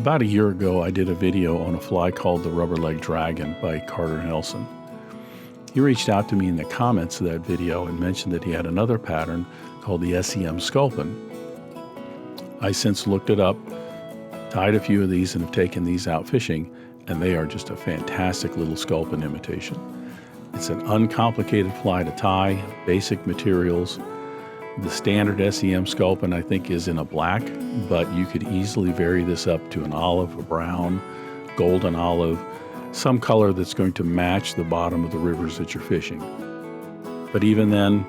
About a year ago, I did a video on a fly called the Rubber-Legged Dragon by Carter Nelson. He reached out to me in the comments of that video and mentioned that he had another pattern called the SEM Sculpin. I since looked it up, tied a few of these, and have taken these out fishing, and they are just a fantastic little sculpin imitation. It's an uncomplicated fly to tie, basic materials. The standard SEM Sculpin, I think, is in a black, but you could easily vary this up to an olive, a brown, golden olive, some color that's going to match the bottom of the rivers that you're fishing. But even then,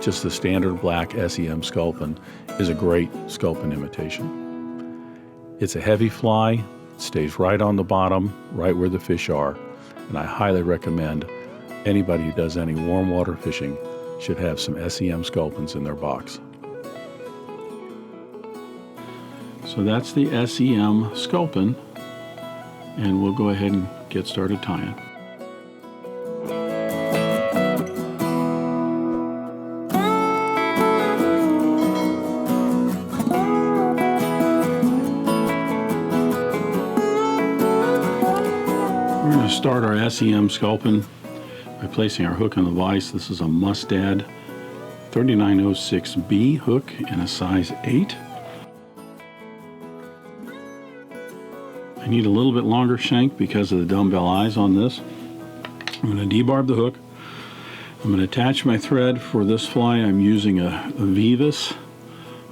just the standard black SEM Sculpin is a great sculpin imitation. It's a heavy fly, it stays right on the bottom, right where the fish are, and I highly recommend anybody who does any warm water fishing should have some SEM Sculpins in their box. So that's the SEM Sculpin, and we'll go ahead and get started tying. We're going to start our SEM Sculpin by placing our hook on the vise. This is a Mustad 3906B hook in a size 8. I need a little bit longer shank because of the dumbbell eyes on this. I'm going to debarb the hook. I'm going to attach my thread. For this fly, I'm using a Veevus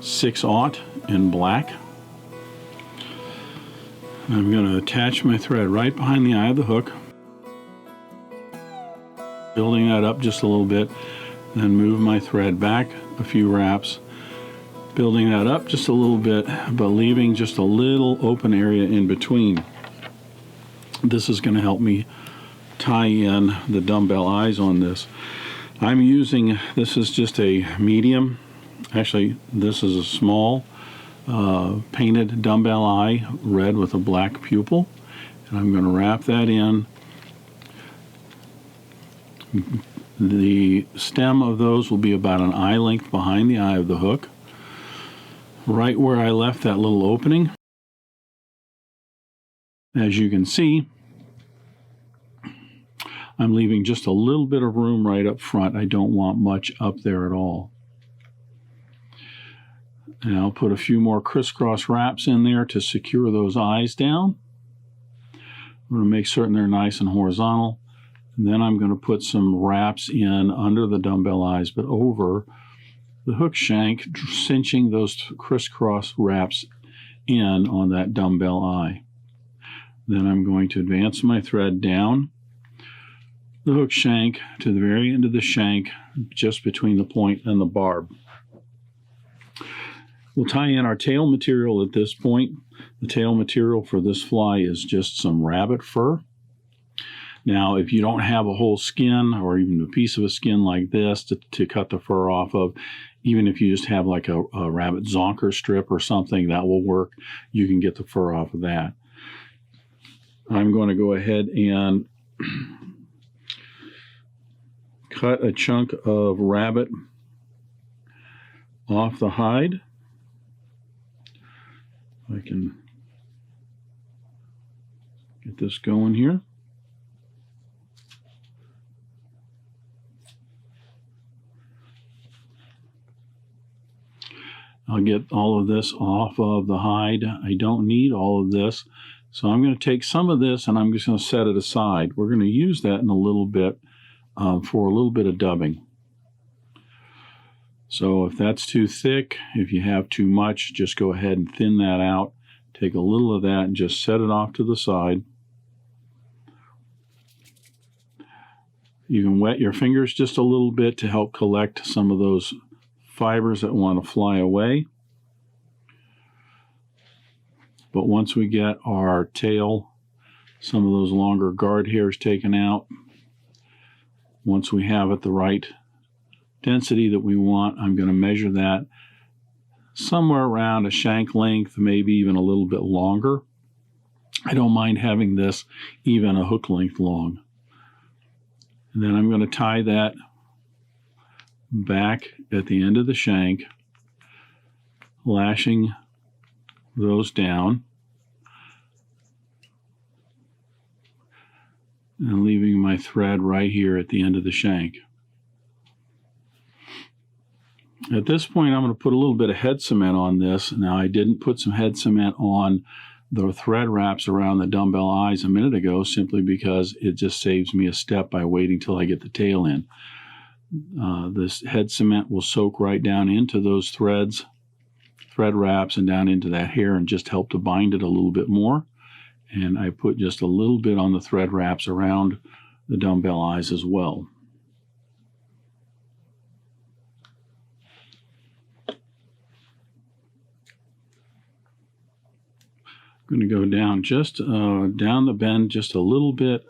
6/0 in black. I'm going to attach my thread right behind the eye of the hook, building that up just a little bit, then move my thread back a few wraps, building that up just a little bit, but leaving just a little open area in between. This is going to help me tie in the dumbbell eyes on this. I'm using, this is just a medium, actually this is a small painted dumbbell eye, red with a black pupil, and I'm going to wrap that in. The stem of those will be about an eye length behind the eye of the hook, right where I left that little opening. As you can see, I'm leaving just a little bit of room right up front. I don't want much up there at all. And I'll put a few more crisscross wraps in there to secure those eyes down. I'm going to make certain they're nice and horizontal. And then I'm going to put some wraps in under the dumbbell eyes, but over the hook shank, cinching those crisscross wraps in on that dumbbell eye. Then I'm going to advance my thread down the hook shank to the very end of the shank, just between the point and the barb. We'll tie in our tail material at this point. The tail material for this fly is just some rabbit fur. Now, if you don't have a whole skin or even a piece of a skin like this to cut the fur off of, even if you just have like a rabbit zonker strip or something, that will work. You can get the fur off of that. I'm going to go ahead and cut a chunk of rabbit off the hide. I can get this going here. I'll get all of this off of the hide. I don't need all of this, so I'm going to take some of this and I'm just going to set it aside. We're going to use that in a little bit for a little bit of dubbing. So if that's too thick, if you have too much, just go ahead and thin that out. Take a little of that and just set it off to the side. You can wet your fingers just a little bit to help collect some of those fibers that want to fly away. But once we get our tail, some of those longer guard hairs taken out, once we have it the right density that we want, I'm going to measure that somewhere around a shank length, maybe even a little bit longer. I don't mind having this even a hook length long. And then I'm going to tie that back at the end of the shank, lashing those down. and leaving my thread right here at the end of the shank. At this point, I'm going to put a little bit of head cement on this. Now, I didn't put some head cement on the thread wraps around the dumbbell eyes a minute ago simply because it just saves me a step by waiting till I get the tail in. This head cement will soak right down into those thread wraps and down into that hair and just help to bind it a little bit more. And I put just a little bit on the thread wraps around the dumbbell eyes as well. I'm going to go down just down the bend just a little bit.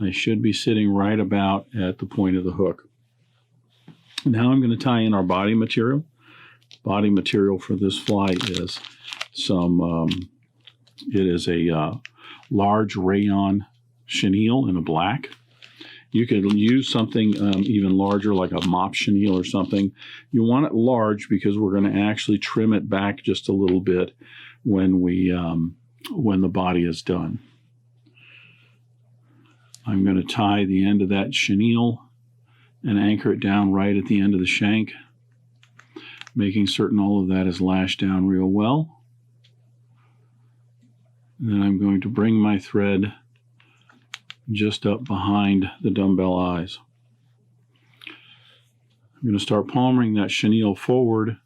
I should be sitting right about at the point of the hook. Now I'm going to tie in our body material. Body material for this fly is some, it is a large Rayon chenille in a black. You could use something even larger like a mop chenille or something. You want it large because we're going to actually trim it back just a little bit when the body is done. I'm going to tie the end of that chenille and anchor it down right at the end of the shank, making certain all of that is lashed down real well. And then I'm going to bring my thread just up behind the dumbbell eyes. I'm going to start palmering that chenille forward.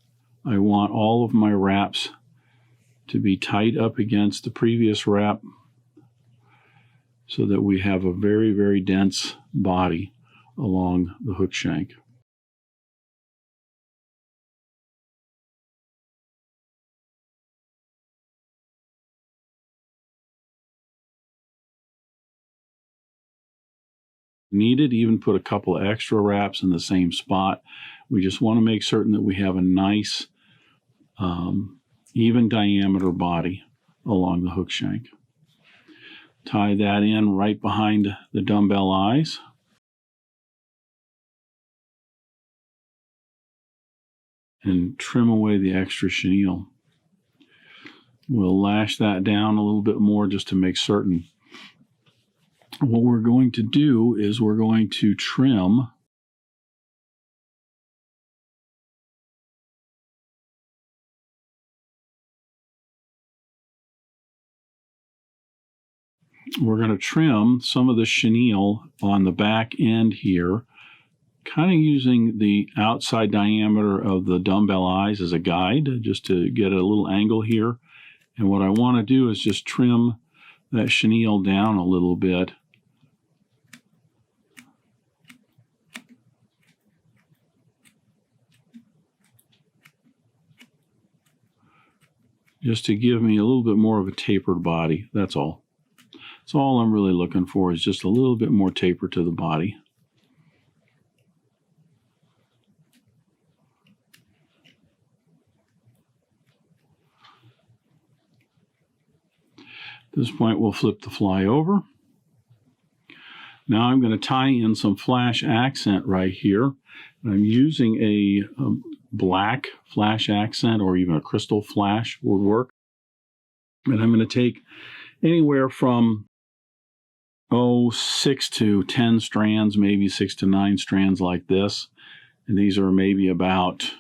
I want all of my wraps to be tight up against the previous wrap so that we have a very, very dense body along the hook shank. Needed, even put a couple of extra wraps in the same spot. We just want to make certain that we have a nice even diameter body along the hook shank. Tie that in right behind the dumbbell eyes. And trim away the extra chenille. We'll lash that down a little bit more just to make certain. What we're going to do is we're going to trim some of the chenille on the back end here, kind of using the outside diameter of the dumbbell eyes as a guide, just to get a little angle here. And what I want to do is just trim that chenille down a little bit. Just to give me a little bit more of a tapered body, that's all. That's all I'm really looking for, is just a little bit more taper to the body. At this point, we'll flip the fly over. Now I'm going to tie in some flash accent right here. I'm using a black flash accent, or even a Krystal flash would work. And I'm going to take anywhere from 6 to 10 strands, maybe 6 to 9 strands like this. And these are maybe about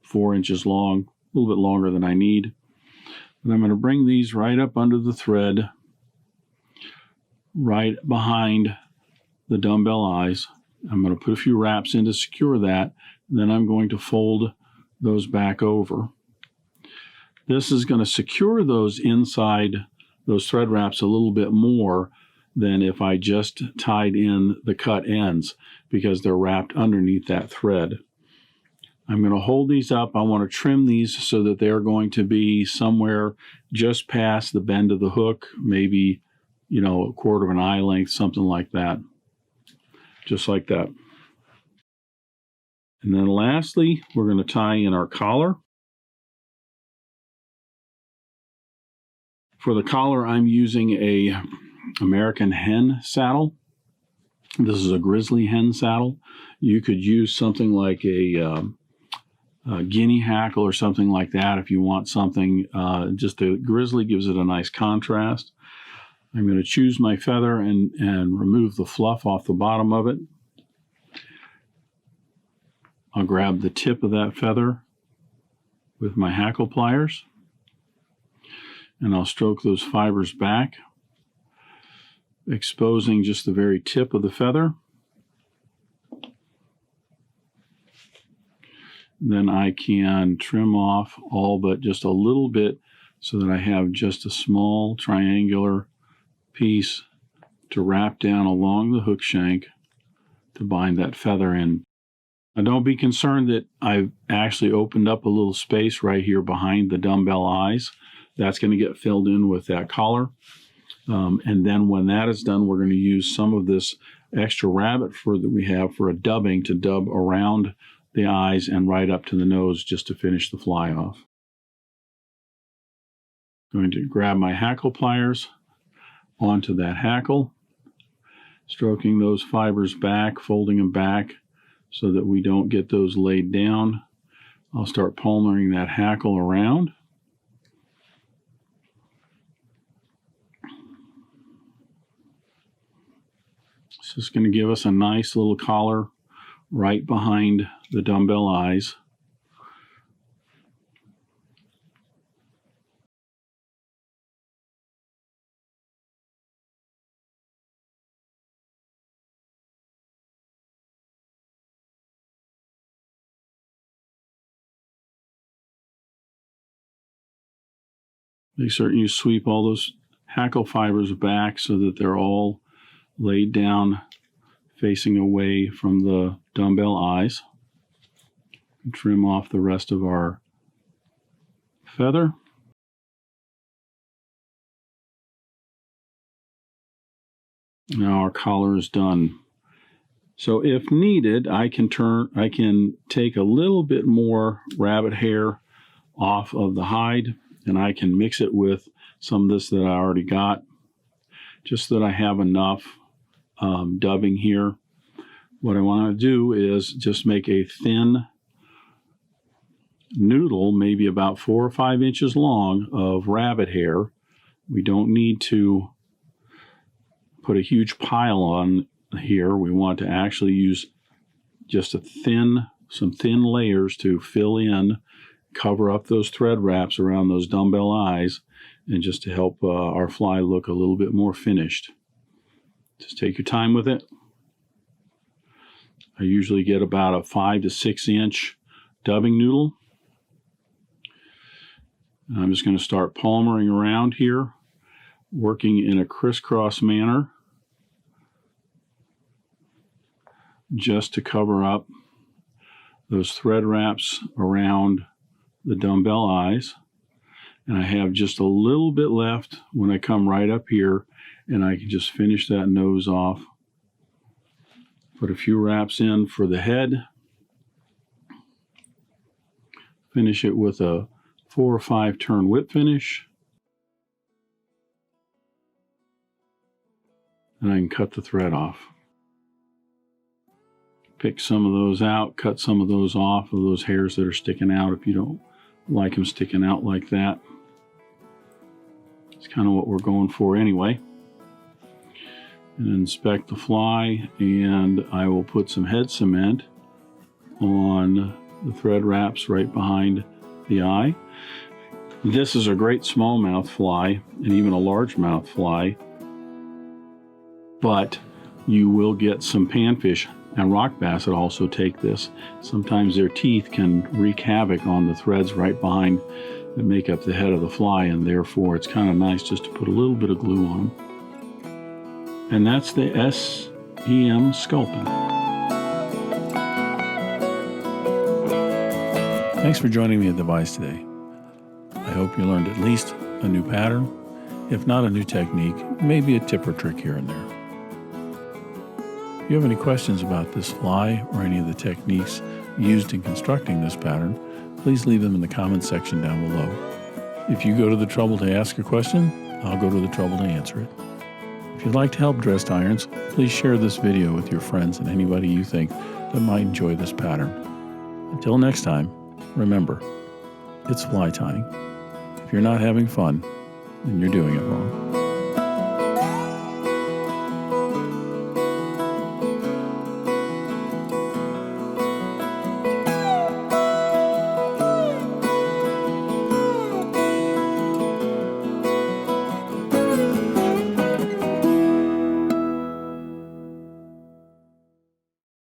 4 inches long, a little bit longer than I need. And I'm going to bring these right up under the thread, right behind the dumbbell eyes. I'm going to put a few wraps in to secure that. Then I'm going to fold those back over. This is going to secure those inside, those thread wraps a little bit more than if I just tied in the cut ends, because they're wrapped underneath that thread. I'm going to hold these up. I want to trim these so that they're going to be somewhere just past the bend of the hook, maybe, a 1/4 of an eye length, something like that. Just like that. And then lastly, we're going to tie in our collar. For the collar, I'm using a American hen saddle. This is a Grizzly hen saddle. You could use something like a guinea hackle or something like that if you want something. Just the Grizzly gives it a nice contrast. I'm going to choose my feather and remove the fluff off the bottom of it. I'll grab the tip of that feather with my hackle pliers, and I'll stroke those fibers back, exposing just the very tip of the feather. Then I can trim off all but just a little bit so that I have just a small triangular piece to wrap down along the hook shank to bind that feather in. Now don't be concerned that I've actually opened up a little space right here behind the dumbbell eyes. That's going to get filled in with that collar. And then when that is done, we're going to use some of this extra rabbit fur that we have for a dubbing to dub around the eyes and right up to the nose just to finish the fly off. I'm going to grab my hackle pliers onto that hackle, stroking those fibers back, folding them back so that we don't get those laid down. I'll start palmering that hackle around. This is going to give us a nice little collar right behind the dumbbell eyes. Make certain you sweep all those hackle fibers back so that they're all laid down facing away from the dumbbell eyes. And trim off the rest of our feather. Now our collar is done. So if needed, I can take a little bit more rabbit hair off of the hide, and I can mix it with some of this that I already got, just so that I have enough dubbing here. What I want to do is just make a thin noodle, maybe about 4 or 5 inches long, of rabbit hair. We don't need to put a huge pile on here. We want to actually use just some thin layers to fill in, cover up those thread wraps around those dumbbell eyes, and just to help our fly look a little bit more finished. Just take your time with it. I usually get about a 5 to 6 inch dubbing noodle. And I'm just going to start palmering around here, working in a crisscross manner, just to cover up those thread wraps around the dumbbell eyes. And I have just a little bit left when I come right up here, and I can just finish that nose off. Put a few wraps in for the head. Finish it with a 4 or 5 turn whip finish. And I can cut the thread off. Pick some of those out, cut some of those off of those hairs that are sticking out if you don't like them sticking out like that. It's kind of what we're going for anyway. And inspect the fly, and I will put some head cement on the thread wraps right behind the eye. This is a great smallmouth fly and even a largemouth fly, but you will get some panfish and rock bass that also take this. Sometimes their teeth can wreak havoc on the threads right behind that make up the head of the fly, and therefore it's kind of nice just to put a little bit of glue on them. And that's the SEM Sculpin. Thanks for joining me at the Vise today. I hope you learned at least a new pattern, if not a new technique, maybe a tip or trick here and there. If you have any questions about this fly or any of the techniques used in constructing this pattern, please leave them in the comments section down below. If you go to the trouble to ask a question, I'll go to the trouble to answer it. If you'd like to help dressed irons, please share this video with your friends and anybody you think that might enjoy this pattern. Until next time, remember, it's fly tying. If you're not having fun, then you're doing it wrong.